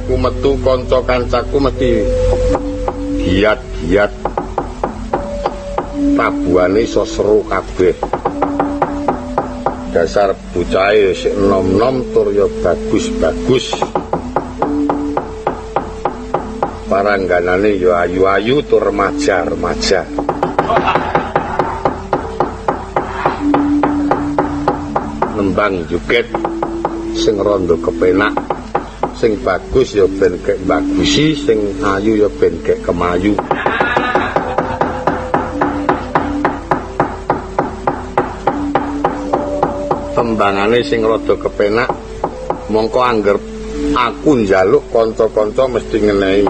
aku metu kanca-kancaku mesti giat-giat. Tabuhane iso seru kabeh. Dasar bocahe sik nom-nom tur ya bagus-bagus. Parangganane ya ayu-ayu tur remaja-remaja. Nembang joget sing rada kepenak, sing bagus ya ben kek bagusi, sing ayu ya ben kek kemayu. Tembangane sing rada kepenak, mongko angger aku njaluk kanca-kanca mesti ngenehi.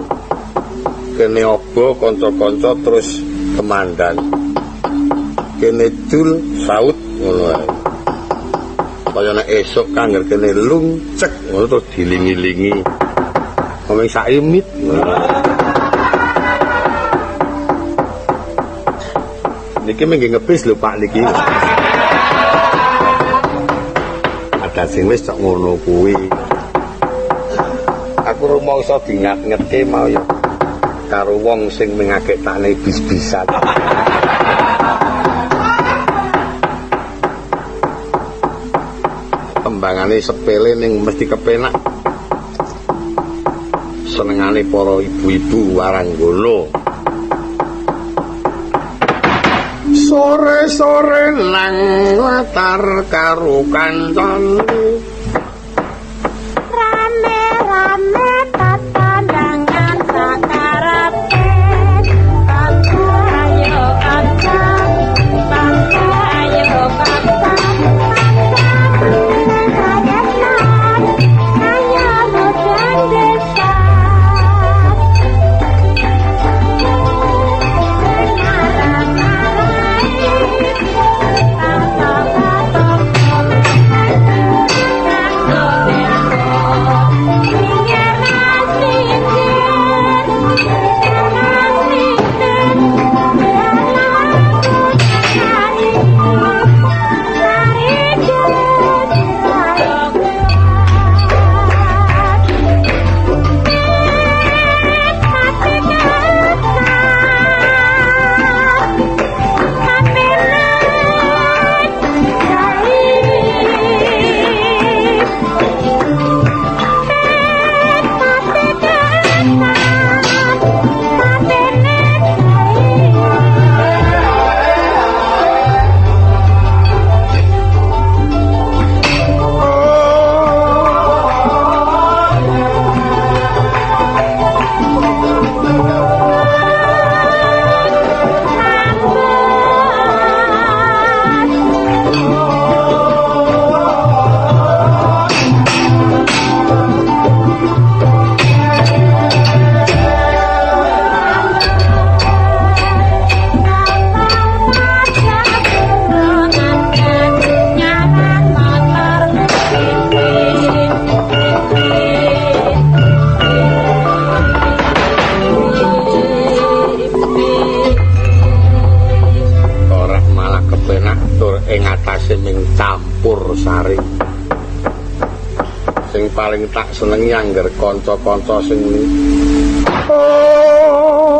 Kene obo kanca-kanca terus kemandan. Kene dul saut ngono ae. Kaya nek esuk kangger kene lungcek ngono terus dilingi-lingi. Ngomong sak imit. Niki mengke ngebis lho Pak niki. Ada sing wis cok ngono kuwi. Aku rumangsa dingat-ngete mau ya karo wong sing mengagekane bis-bisan. Tembangane sepele ning mesti kepenak. Senengane para ibu-ibu Waranggana. Sore-sore nang latar karo kancane. Rame-rame tatandangan sakarepe. Tante ayo kancang, tante ayo kancang. Paling tak senengi angger kanca-kanca sing oh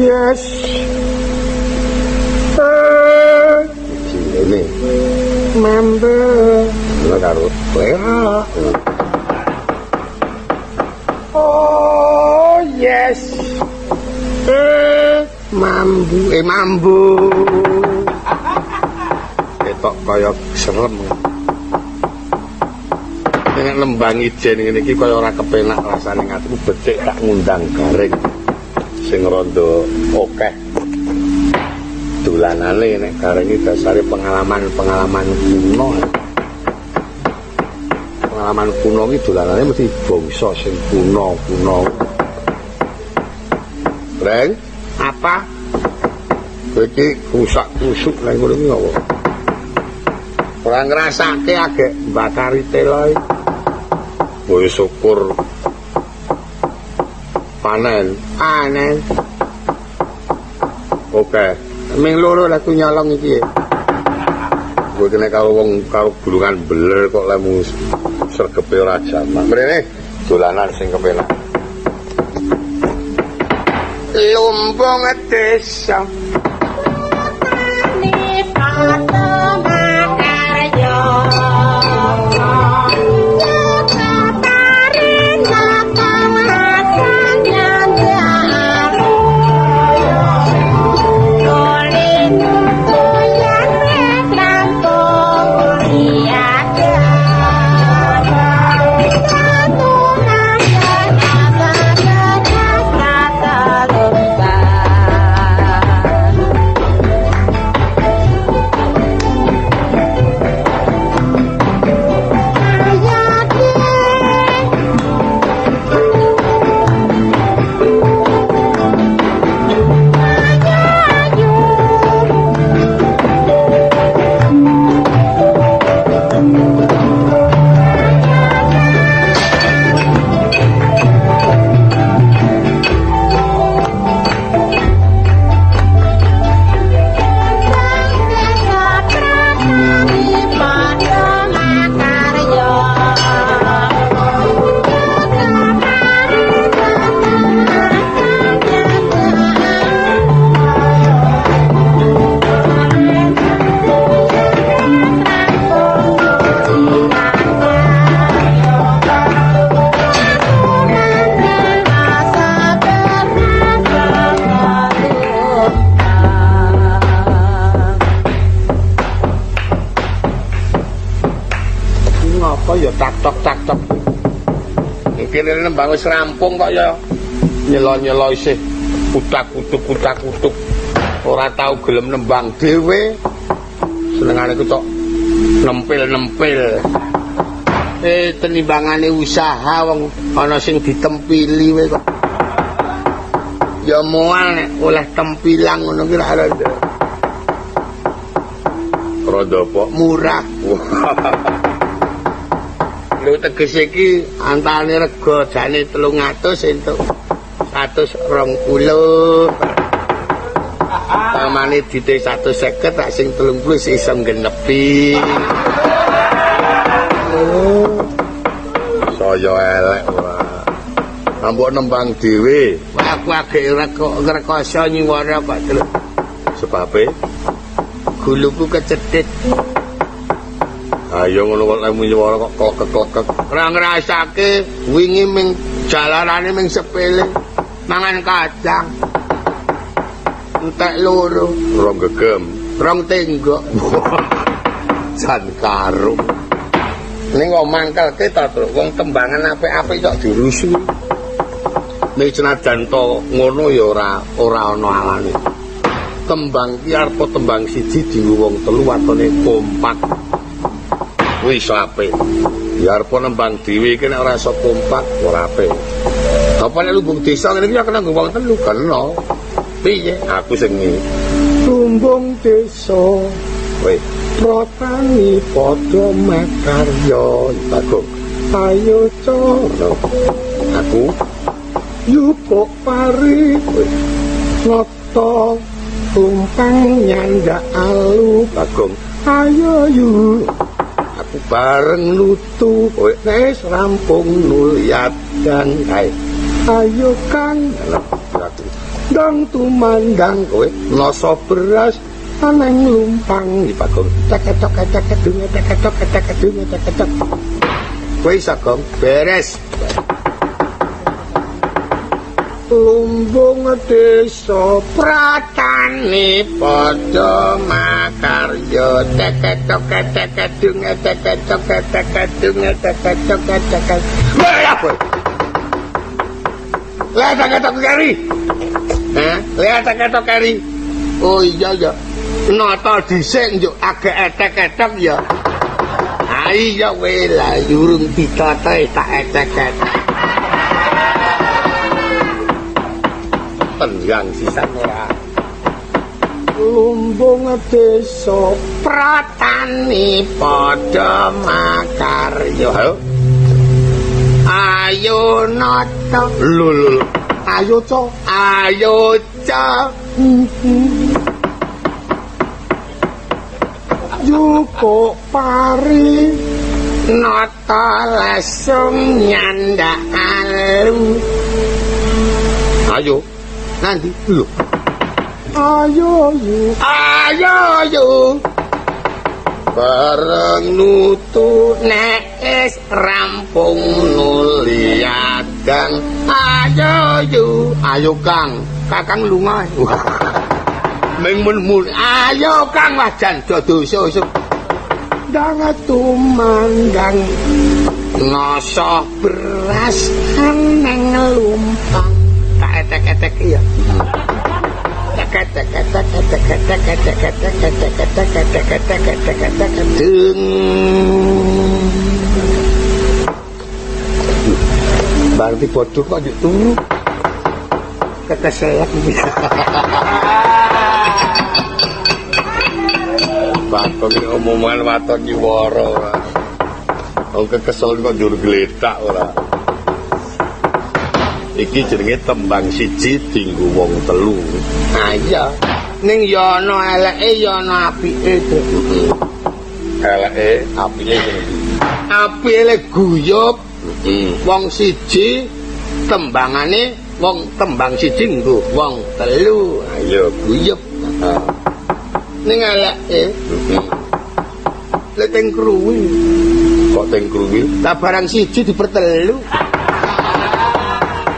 yes ini member lha karo lera oh yes mambu ketok kaya serem. Nek nembang ijen ngene iki kaya ora kepenak rasane ngatiku becik tak ngundang garing sing rada akeh dolanane nek garing iki dasare pengalaman-pengalaman kuno. Pengalaman kuno iki dolanane mesti bangsa sing kuno-kuno. Reng, apa? Kowe iki kusak-kusuk nang ngono iki apa? Ora ngrasake agek bakari telo iki. Boy syukur panen oke ming loro laku nyolong iki gue kena karo wong karo gulungan beler kok lemu sergepe ora jamak mrene dolanan sing kepenak. Lumbung desa ya tak-tok. Iki nembang wis rampung kok ya nyelo-nyelo isih kutak-kutuk. Ora tau gelem nembang dhewe. Senengane ku tok nempil-nempil. Tenimbangane usaha wong ana sing ditempili wae kok. Ya moal nek oleh tempilang ngono ki ra ada. Rada kok murah. Lho tegese iki antane rega jane 300 entuk 120. Pamane dite 150 tak sing 30 iso nggenepi. Saya elek wae. Ambok nembang dhewe. Aku agek ngrekoso nyuwara Pak Teluk. Sebabe guluku kecedhit. Ayo ngono kok lemu nyuwara kok klekek-klekek. Ora ngrasake wingi ming jalanane ming sepele. Mangan kacang. Entek loro, rong gegem, rong tenggok. Jan karung. Ning kok mangkelke ta, Truk. Wong tembangan apik-apik kok dirusu. Nek senajan to ngono ya ora ana alane. Tembang ki arepa tembang siji dienggo wong telu watone kompak. Wis apik. Ya arepa nembang dhewe iki nek ora iso kompak ora apik. Apa nek lumbung desa ngene iki ya kena nggo wong telu kena. Piye? Aku sing lumbung desa. Wis protani padha makarya Bagong. Ayo cono. Aku yukok pari noto tumpang nyanda alu Bagong. Ayo yuk. Aku bareng lutu wis rampung nuliat dan kae. Ayo kan dang tumandang kowe noso beras aneng lumpang di Bagong. Cek. Kowe sagong beres. Lumbung desa pratane padha makarya tek-tok. Lihat tek-tok kari. Oh iya ya. Nata dhisik njuk agek etek-etek ya. Ha iya wae lah urung ditata tak etek-etek. Tenggang sisan ora. Lumbung desa pratani padha makarya. Ayo nata. Lho. Ayo co. Yuko pari nata langsung nyandak alu. Ayo, nanti lho. Ayo yu. Bareng nutu nek is rampung nuli adang. Ayo yu. Ayo Kang, Kakang lunga. Ming mun ayo Kang wajan dosa. Dang tumandang nosok beras neng lumpang. Tak etek-etek iya. Berarti bodoh kok turu. Kekeselak iki. Bakon iki omongan waton nyiwara ora. Wong kekesel kok njur gletak ora. Iki jenenge tembang siji dinggo wong telu. Ah iya. Ning ya ana eleke ya ana apike. Eleke apike ngene. Apike guyub. Wong siji tembangane wong tembang siji nggo wong telu. Ayo guyub. Ning eleke. Lek teng kruwi. Kok teng kruwi? Ta barang siji dipertelu.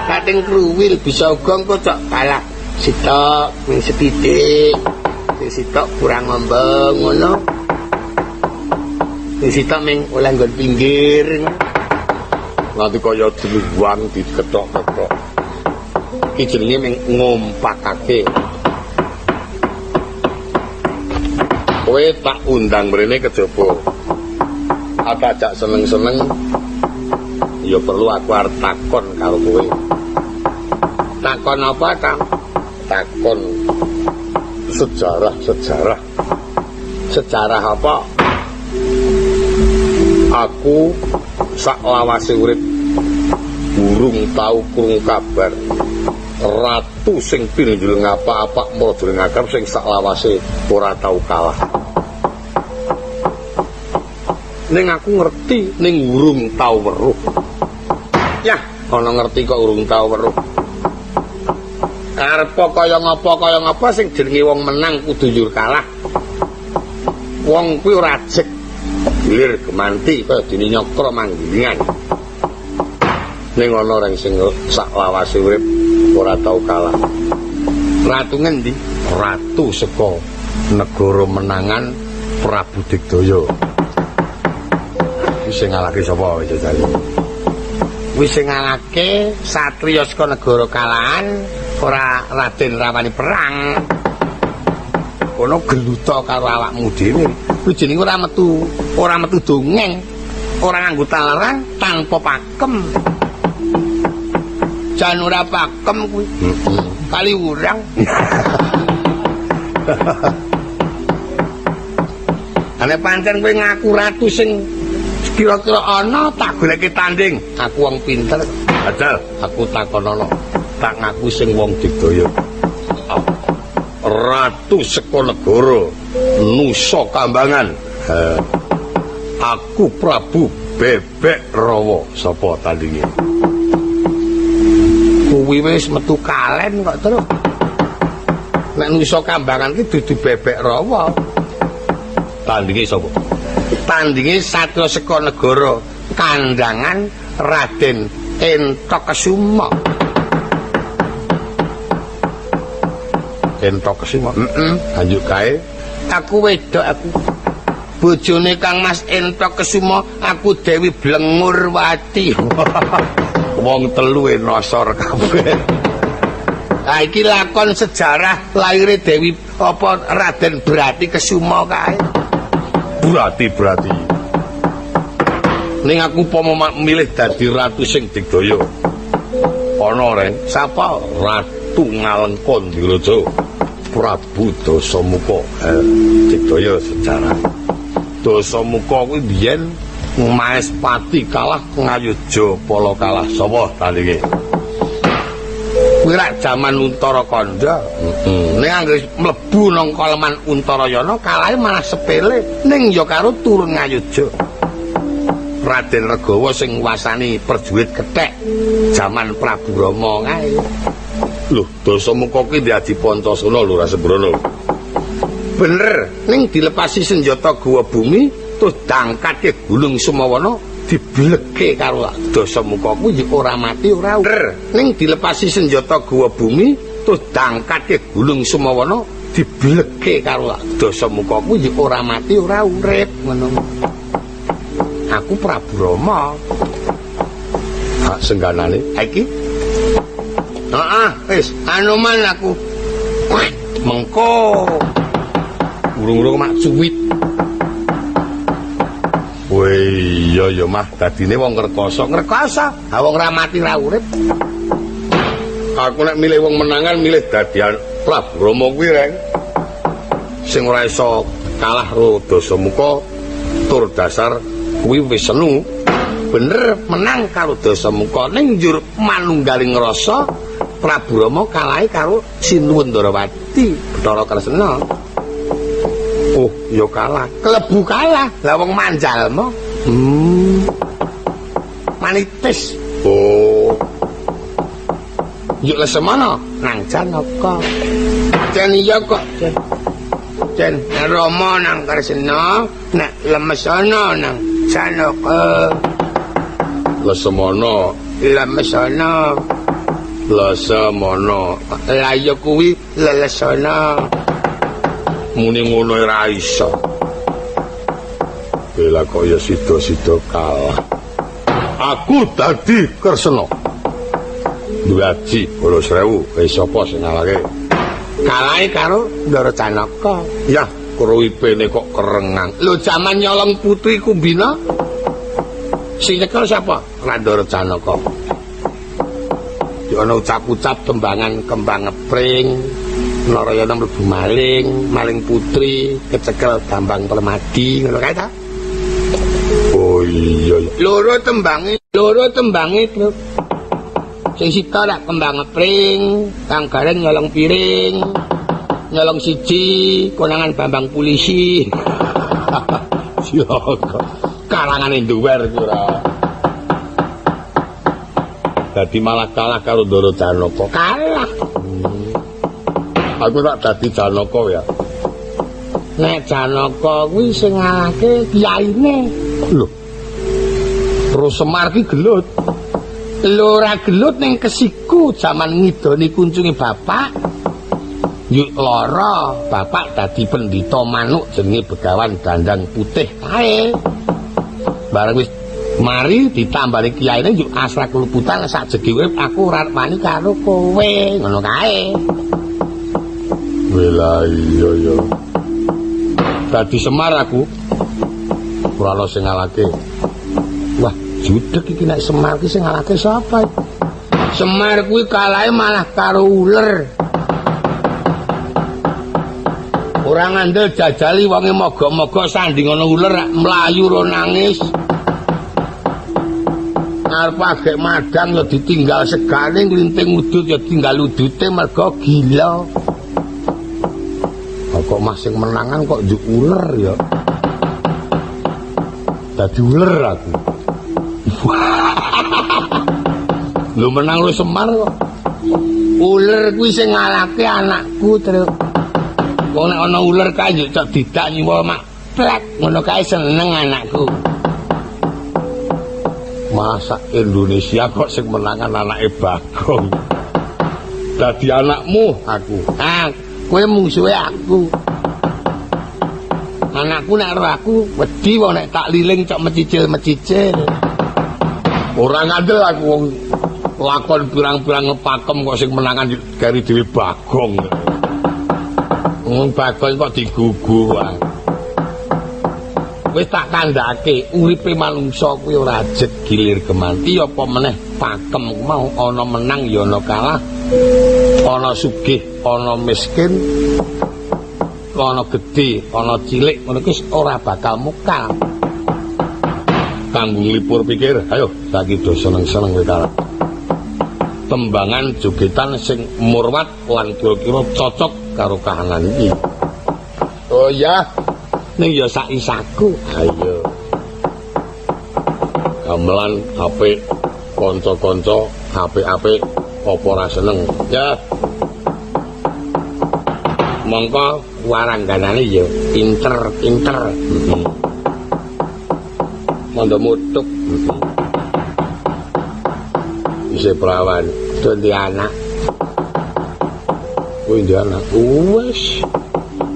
Kating kruwil bisa uga engko cok kalah sitok ming setitik. Sing sitok kurang ngembang ngono. Sing sitok ming oleh nggon pinggir. Nganti kaya diluwang diketok-ketok. Iki jenenge ming ngompakake. Kowe tak undang mrene kejaba. Aku ajak seneng-seneng. Ya perlu aku arep takon karo kowe. Takon apa, Kang? Takon sejarah. Sejarah apa? Aku sak lawase urip burung tau krungu kabar ratu sing pinunjul ngapa-apa mrodul ngakar sing sak lawase ora tau kalah. Ning aku ngerti ning urung tau weruh. Yah, ana ngerti kok urung tau weruh. Arep kaya ngapa sing jenenge wong menang kudu njur kalah. Wong kuwi ora jek gilir gemanti kaya dene nyokro manggilingan. Ning ana reng sing sak lawase urip ora tau kalah. Ratu ngendi? Ratu saka negara menangan Prabu Digdaya. Wis sing ngalahke sapa wis jare? Wis sing ngalahke satriya saka negara kalahan ora Raden Rawani perang. Ono geluta karo awakmu dhewe. Kuwi jenenge ora metu dongeng. Ora nganggo taleran tanpa pakem. Jan ora pakem kuwi. Kali urang. Ane pancen kowe ngaku ratu sing kira-kira ana tak goleke tanding. Aku wong pinter. Padahal aku takonono. Tak ngaku sing wong Digdaya. Ratu saka negara Nusa Kambangan. Aku Prabu Bebek Rawa. Sapa tandinge? Kuwi wis metu kalen kok terus. Nek Nusa Kambangan ki dudu Bebek Rawa. Tandinge sapa? Tandinge satya saka negara Kandangan Raden Entakesuma. Entakesuma. Lanjut kae. Aku wedok aku. Bojone Kang Mas Entakesuma aku Dewi Blengurwati. Wong telu nosor kabeh. Ha iki lakon sejarah laire Dewi apa Raden Brati Kesuma kae. Brati. Ning aku umpama milih dadi ratu sing Digdaya. Ana ren, sapa? Ratu Ngalengkondiraja. Prabu Dasamuka. Digdaya sejarah. Dasamuka kuwi biyen Maespati kalah Ngayuja Pala kalah. Sapa tandinge? Kuwi rak jaman Untarakanda. Ning anggere mlebu nang Kaleman Untarayana kalahe malah sepele ning ya karo turun Ngayuja. Raden Regawa sing wasani prajurit kethek jaman Prabu Rama kae. Lho, Dasamuka ki diadi Pancasona lho Ra Sembrono. Bener, ning dilepasi senjata Gawa Bumi terus dangkatke Gunung Sumawana diblekke karo Dasamuka kuwi ora mati ora bener. Ning dilepasi senjata Gawa Bumi terus dangkatke Gunung Sumawana diblekke karo Dasamuka kuwi ora mati ora urip ngono. Aku Prabu Rama. Hak sengganane iki. Heeh, wis anu man aku. Mengko. Urung-urung mak cuwit. Woi, iya mah dadine wong ngrekoso. Ha wong ra mati ra urip. Aku nek milih wong menangan milih dadian Prabu Rama kuwi reng. Sing ora iso kalah karo Dasamuka tur dasar kuwi wis senu. Bener menang karo Dasamuka ning njur manunggaling rasa Prabu Rama kalahe karo Sinuwun Ndarawati Bathara Kresna. Oh, ya kalah. Klebu kalah. Lah wong manjalma. Manitis. Oh. Yuk lesemana nang Janaka. Jan iya kok. Jan Rama nang Kresna, nek lemesana nang Janaka. Lesemana, lemesana. Lesemana. Lah ya kuwi lelesana. Muni ngono ora iso. Bela kok ya sida-sida kalah. Aku dadi Kresna. Duwe aji 12.000 kaya sapa sing ngalahke? Kalahe karo Ndara Janaka. Yah, krupine kok kerengang. Lho jaman nyolong putri Kumbina sing nyekel sapa? Ndara Janaka. Ana ucap-ucap tembangan kembang ngepring, Narayana mlebu maling putri, kecekel Bambang Permadi, ngono kae ta? Oh iya. Loro tembange, Tru. Sing sita rak kembang ngepring, kang gareng nyolong piring, nyolong siji konangan Bambang Polisi. Siapa? Karangane duwer ku ora. Dadi malah kalah karo Ndara Janaka. Kalah. Aku tak dadi Janaka ya. Nek Janaka kuwi sing ngalahke kiyaine. Lho. Terus Semar ki gelut. Lho ora gelut ning kesiku jaman ngidoni kuncunge bapak. Yuk lara, bapak dadi pendhita manuk jenenge Begawan Dandang Putih kae. Bareng wis mari ditambani kiyaine yuk asra keluputan sajegi urip aku ora wani karo kowe ngono kae. Wela iya. Dadi Semar aku ora ana sing ngalahke. Wah, judeg iki nek Semar ki sing ngalahke sapa? Semar kuwi kalahe malah karo uler. Ora ngandel jajali wonge moga-moga sanding ana uler mlayu ro nangis. Arep agek madang ya ditinggal segane nglinting udut ya tinggal udute mergo gila. Kok masing menangan kok njuk uler ya. Dadi uler aku. Lu menang lu Semar kok. Uler kuwi sing ngalahke anakku, Tru. Wong nek ana uler kae yo cok didak nyiwa mak plek ngono kae seneng anakku. Masa Indonesia kok sing menangan anake Bagong. Dadi anakmu aku. Kowe mungsuhe aku. Anakku nek karo aku wedi wong nek tak liling cok mecicil-mecicil. Ora ngandel aku wong lakon pirang-pirang ngepakem kok sing menangan kari dhewe Bagong. Wong Bagong kok digugu wae. Wis tak kandhake uripe manungsa kuwi ora ajeg gilir kemanti apa meneh pakem mau ana menang ya ana kalah, ana sugih ana miskin, ana gedhe ana cilik ngono kuwi ora bakal mukal. Kanggo nglipur pikir, ayo saiki do seneng-seneng kowe kalah. Tembangan jogetan sing murwat lan kira-kira cocok karo kahanan iki. Oh ya. Ning ya sak isaku. Ayo. gamelan apik, kanca-kanca apik-apik apa ora seneng. Ya. Mongko warangganane ya pinter-pinter. Mondo mutuk. Isih perawan, duwe anak. Kuwi ndek anak. Wes.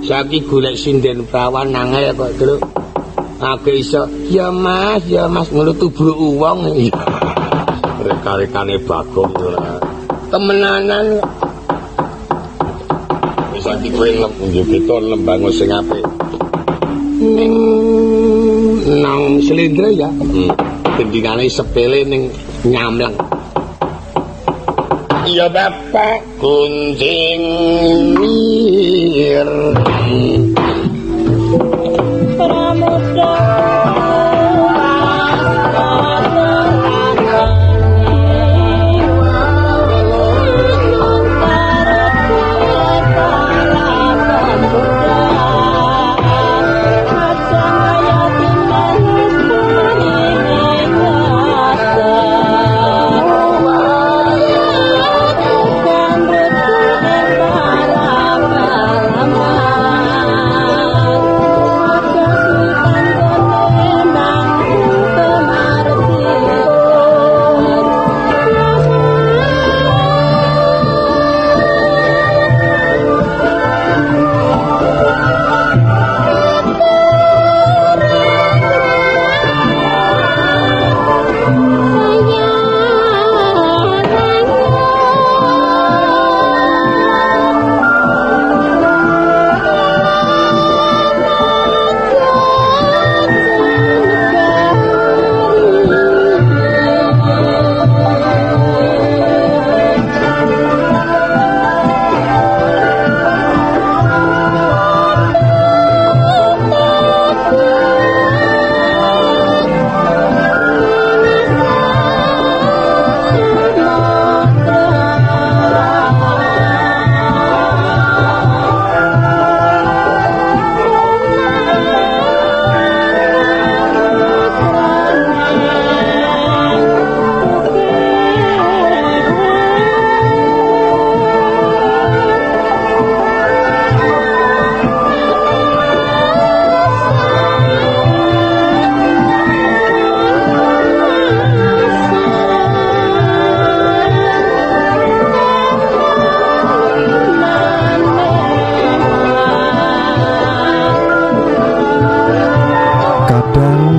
Saiki golek sinden perawan nangel kok, Tru. Ake iso, ya Mas, ngono tubruk wong. Rek-rekane Bagong ora. Temenanan. Wis saiki kowe njuk kita lembangun sing apik. Ning nang Slendra ya. Gendingane sepele ning Nyamleng. Iya Bapak kunjing mir. Pramuda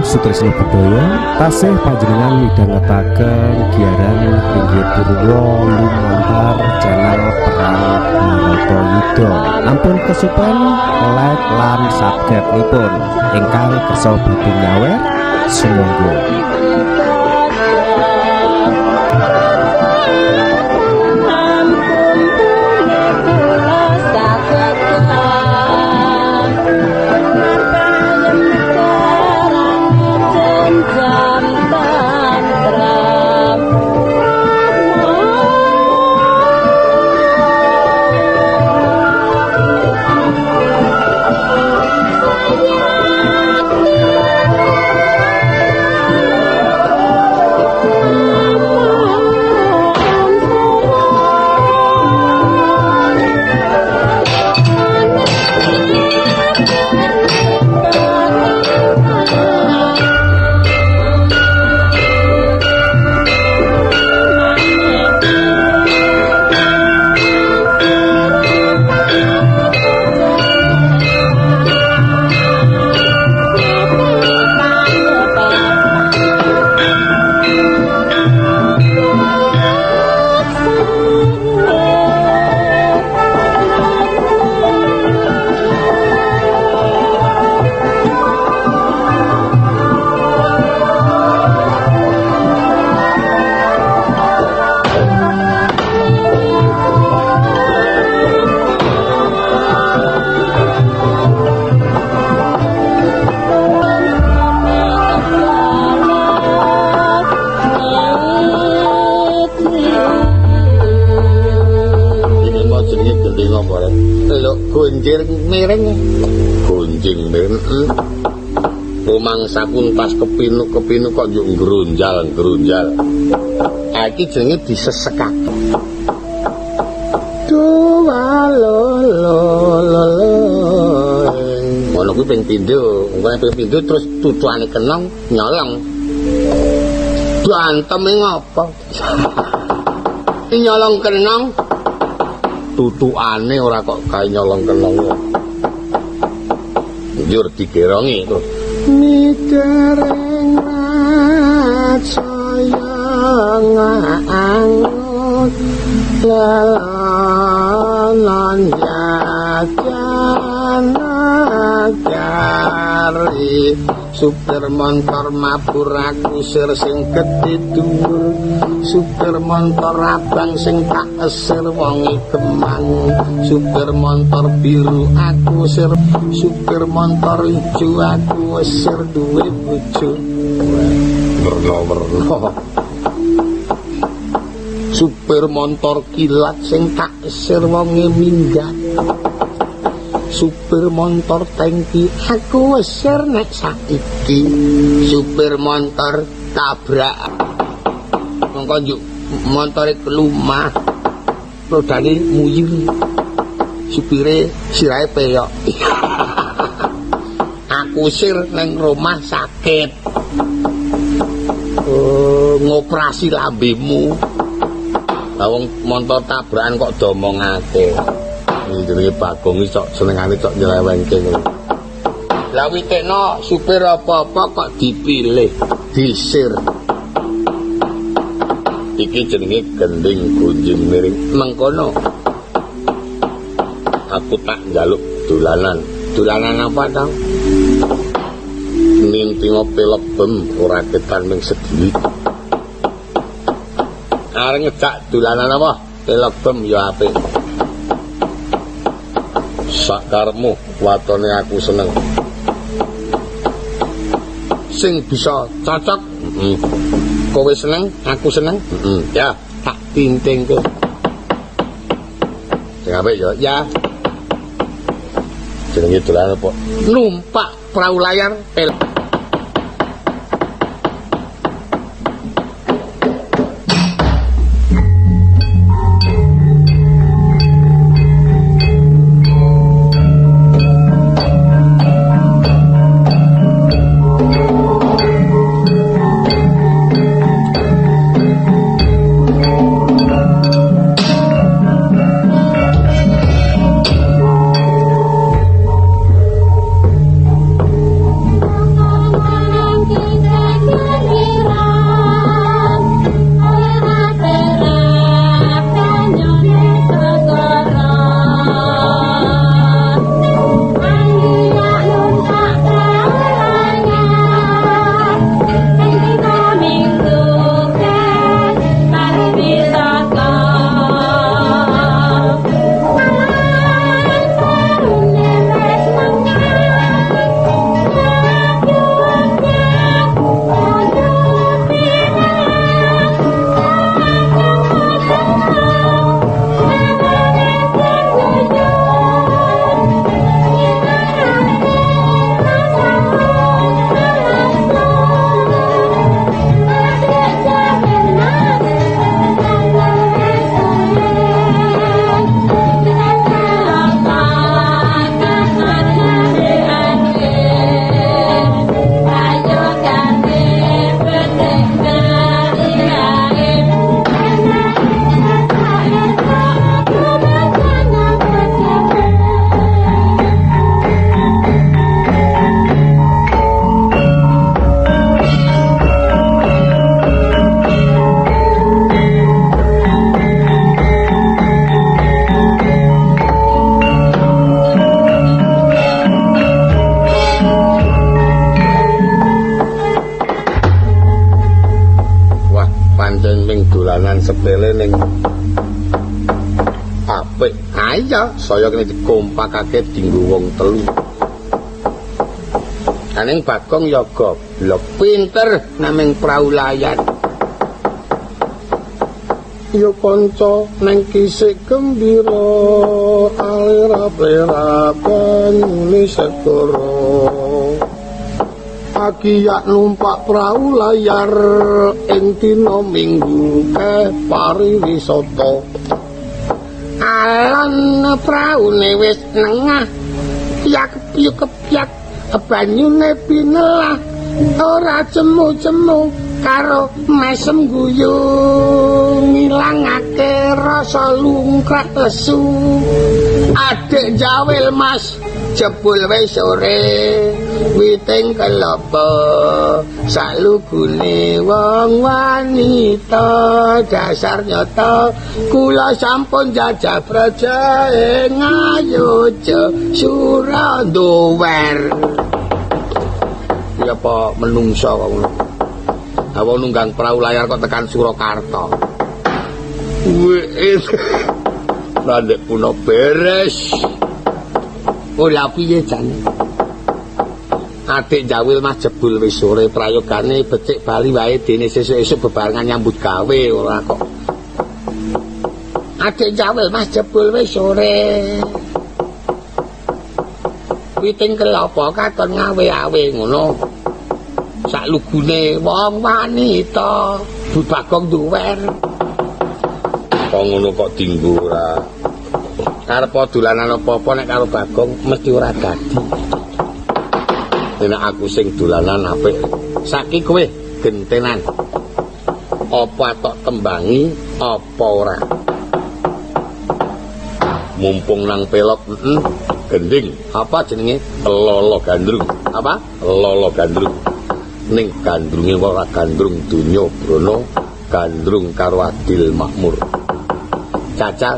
Sutrisno Budaya tasih panjenengan midhangetaken giaran inggih purwa lumantar channel Perang Bharatayuda. Ampun kesupen like lan subscribe-nipun ingkang kersa badhe nyawer sumangga. Gunjing miring. Gunjing miring. rumangsa kuntas kepinu kok yo ngrunjal. Iki jenenge disesekake. Ngono kuwi ping pindho, terus tutuane kenong nyolong. Banteme ngopo? Nyolong kenong tutukane ora kok kae nyolong kenong. Njur digerongi to. Mitereng sayang angon lalanan jajana-jari supir montor mabur aku sir sing gedhe dhuwur supir montor abang sing tak esir wonge kemang supir montor biru aku sir supir montor ijo aku esir duwe bojo werna-werna supir montor kilat sing tak esir wonge minggat supir montor tangki aku esir nek saiki supir montor tabrak mongko njuk montore kelumah rodane muyir supire sirahe peyok aku sir neng rumah sakit ngoperasi lambemu wong montor tabrakan kok domongake jenenge Bagong iki cok senengane cok nyelewengke ngono. Lah witekno supir apa-apa kok dipilih, disir. Iki jenenge gending gunjing miring. Mengkono aku tak njaluk dolanan. Dolanan apa to? Ninti ngopi lebem ora ketan ming sedhi. Areng ngejak dolanan apa? Lebem ya apik. Sakarmu watone aku seneng sing bisa cocok kowe seneng aku seneng ya tak tintingke sing apik ya jenenge dolan apa numpak perahu layar sepele ning apik ayo saya kene dikompakake dinggo wong telu aning Bagong ya goblok pinter naming perahu layar ya kanca neng kisik gembira alira-lira banyune segara Akiyak numpak prau layar ing dina Minggu pariwisata. Alon praune wis nengah, piyak-piyak banyune pinelah, ora cemu-cemu karo mesem guyu ngilangake rasa lungkrah lesu. Adik jawil Mas jebul wis sore witing kelapa salugune wong wanita dasar nyata kula sampun jajah praja ing Ayodya Surandower. Ya apa menungso kok ngono. Awak nunggang perahu layar kok tekan Surakarta. Wis landek puno beres. Ora piye jan. Adik jawil Mas jebul wis sore prayogane becik bali wae dene sesuk-esuk bebarengan nyambut gawe ora kok. Adik jawil Mas jebul wis sore. Witing kelapa katon ngawe-awe ngono. Sak lugune wong wanita Bagong duwer. Kok ngono kok dinggo ora. Karep dolanan apa-apa nek karo Bagong mesti ora dadi. Nek aku sing dolanan apik. Saiki kowe gentenan. Apa tok tembangi apa ora? Mumpung nang pelok gending. Apa jenenge? Lolo gandrung. Apa? Lolo gandrung. Ning gandrunge ora gandrung donya brana, gandrung karo adil makmur. Caca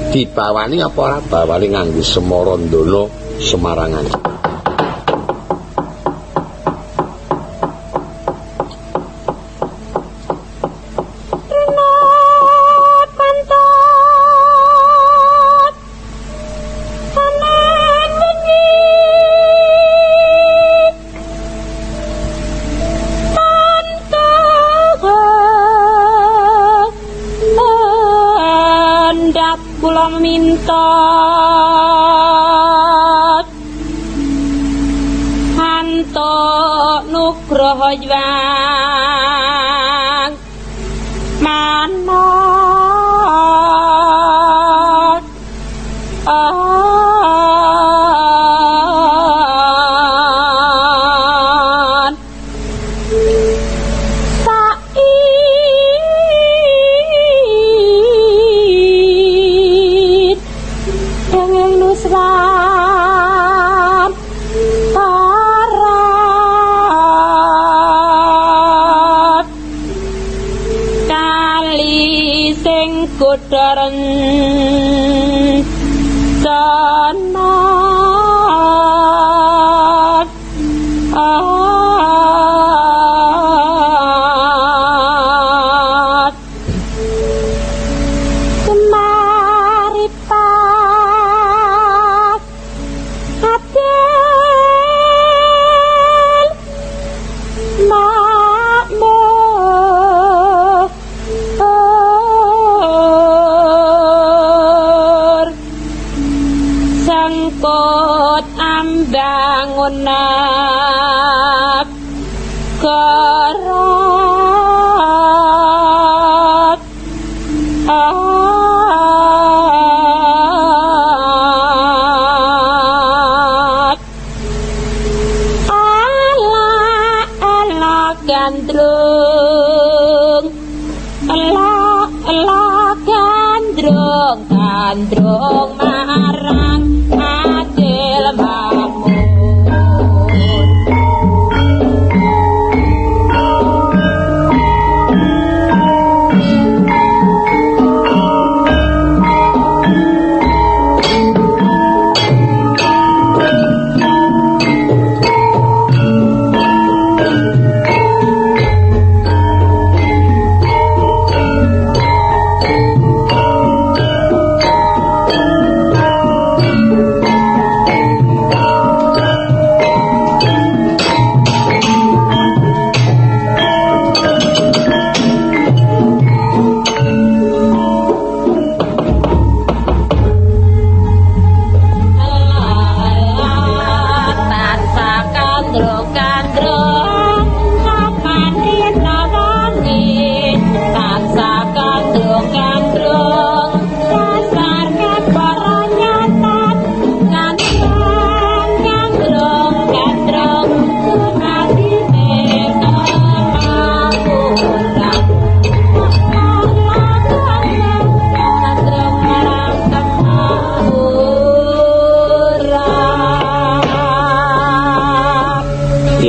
dibawani apa ora bawani nganggo Semarandana Semarangan.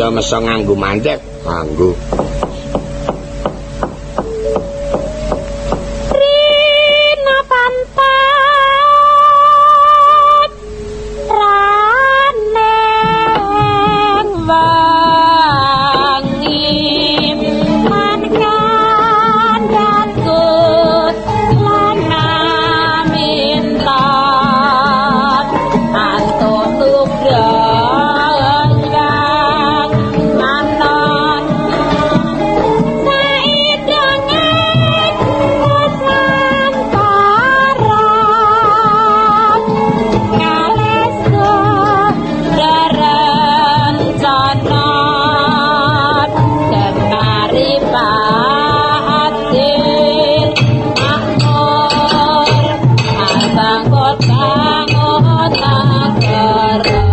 ya mesa nganggo mandek, nganggo. Rina pantat raneng wangi mankan datut lana mintat antuk tugrang manon saidangan kesantaran ngalesko rerencanat kenari pahatin makmur asang kotang otak kerah.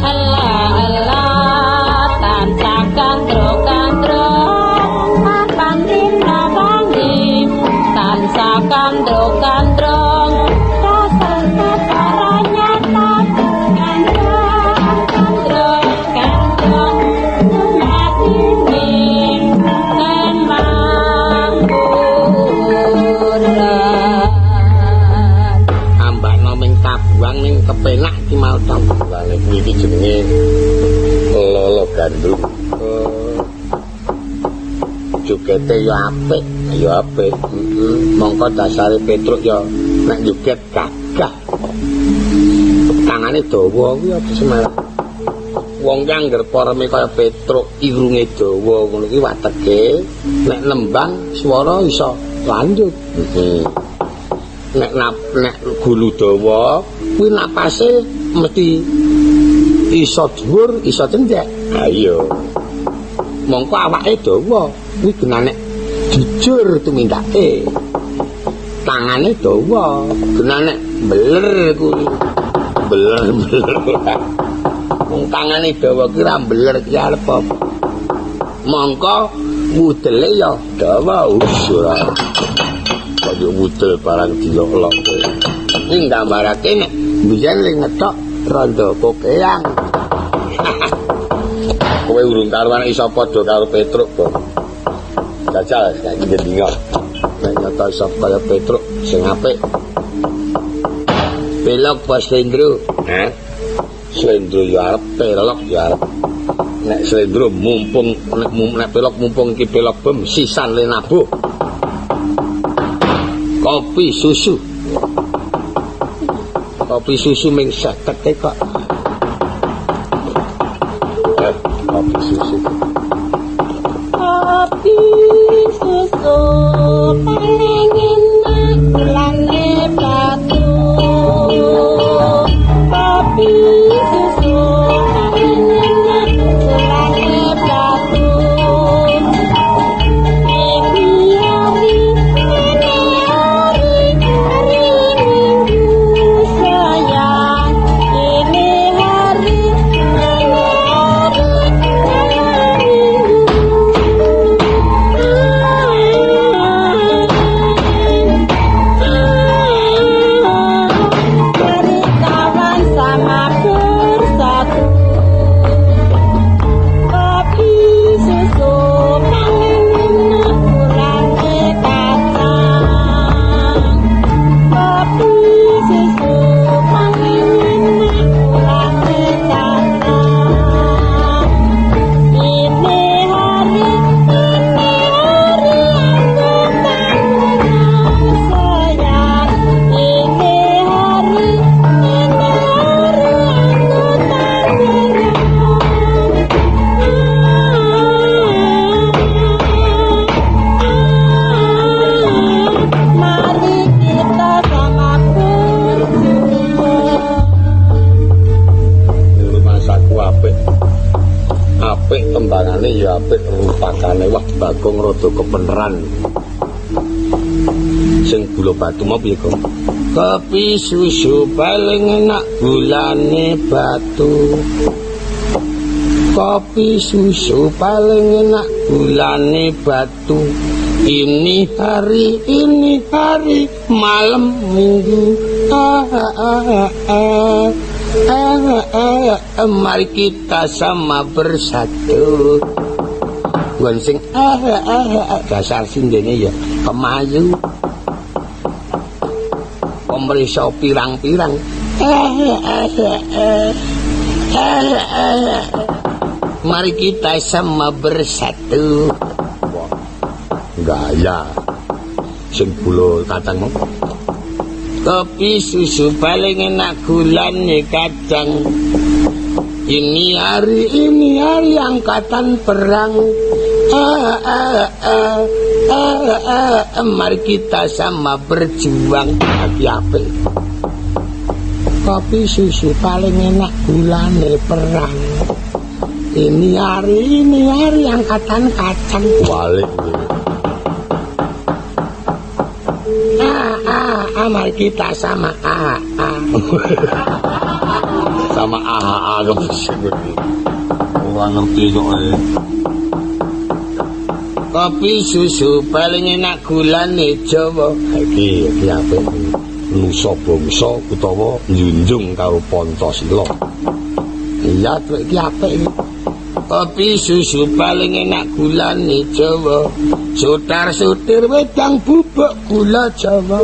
Allah tansah kandro-kandro papan dina wangi tansah kandro-kandro rasane para nyata kandro-kandro matine temangguran Ambakno ming tabuang ning kepenak ki mau tabuane kuwi iki jenenge lolo gandrung. Jogete ya apik, ya apik. Mongko dasare Petruk ya nek joget gagah. Tangane dawa kuwi aja semarang. Wong kang ngger pareme kaya Petruk irunge dawa ngono ki wateke nek nembang swara iso lanjut. Nek gulu dawa kuwi napase mesti iso dhuwur iso cendhek. Ayo. Mongko awake dawa kuwi genane jujur tumindake. Tangane dawa genane beler kuwi. Beler. Wong tangane dawa ki ra beler ki arep apa. Mongko wudele ya dawa usura. Kaya wudel barang dilok-lok. Ning gambarake nek biyen ning ngetok randa kokeang. Kowe urung karuan iso padha karo Petruk, Bos. Jajal saiki ndinga. Nek nyata iso kaya Petruk sing apik. Pelok Bos Slendro. Slendro ya arep pelok ya arep. Nek Slendro mumpung nek pelok mumpung iki pelok bem sisan le nabuh. Kopi susu ming 50 kok. Kopi susu paling enak gulane batu. Kopi susu paling enak gulane batu. tembangane ya apik, rupakane wah Bagong rada kepeneran. Sing Gula Batu mau piye, Gong? Kopi susu paling enak gulane batu. Kopi susu paling enak gulane batu. Ini hari malam minggu. Mari kita sama bersatu. Bukan sing dasar sindene ya kemayu. Pemerisa pirang-pirang. Mari kita sama bersatu. Gaya sing gula kacang. Kopi susu paling enak gulane kacang. Ini hari angkatan perang. Mari kita sama berjuang. Api-api. Kopi susu paling enak gulane perang. Ini hari angkatan kacang. Balik. Mari kita sama sama orang ngerti kok. Kopi susu paling enak gulane Jawa. Iki apa? Nusa bangsa utawa njunjung karo Pancasila. Iya, iki apa iki? Kopi susu paling enak gulane Jawa. Sutar-sutir wedang bubuk gula Jawa.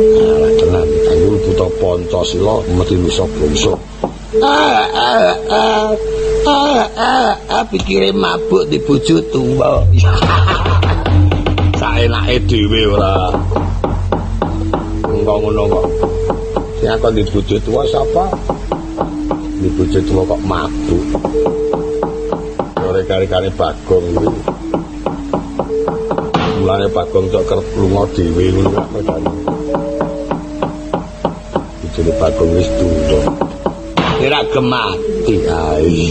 Tenan kanggo buta Pancasila mesti nusa bangsa. Pikire mabuk di bojo tuwa. Saenake dhewe ora. Engko ngono kok. Sing akon di bojo tuwa sapa? Di bojo tuwa kok mabuk. Ora kare-kare Bagong kuwi. Mulane Bagong cok kerep lunga dhewe ngono kok padane. Bojone Bagong wis tuwa. Ora gemati ae.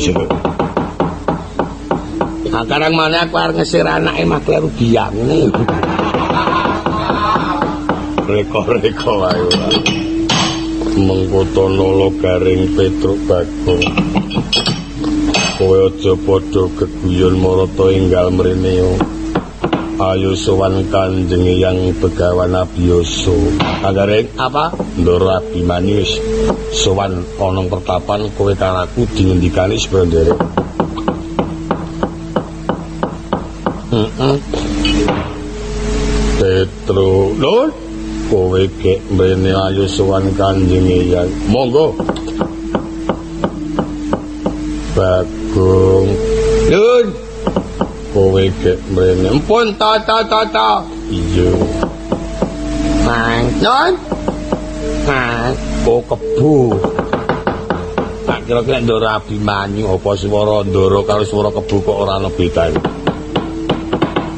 Sekarang mana aku arep ngesir anake mah kleru biangne. Reko-reko wae ora. Mengkotono garing Petruk Bagong. Kowe aja padha geguyon marata enggal mrene. Ayo sowan Kanjeng Yang Begawan Abiyasa. Kagaring apa? Ndoro Abimanyu wis sowan ana pertapan kowe karaku dingendikani supaya nderek. Petro, lho, kowe gek mrene ayo sowan Kanjeng Yang. Monggo. Bagong. Lun. Kowe gek mrene. Empun ta. Iya. Mangkon. Kok kebu. Tak kira-kira Ndoro Abimanyu apa swara Ndoro karo swara kebu kok ora ana bedane.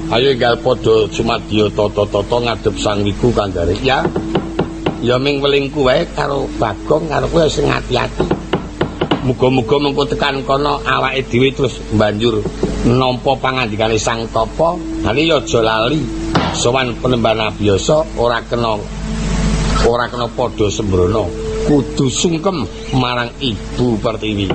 Ayo enggal padha sumadya tata-tata ngadhep Sang Wiku Kanggare. Ya. Ya ming welingku wae karo Bagong karo kowe sing ati-ati. Muga-muga mengko tekan kono awake dhewe terus banjur nampa pangandikane Sang Tapa. Nali ya aja lali sowan Penembahan Abiyasa ora kena padha sembrono. Kudu sungkem marang Ibu Pertiwi.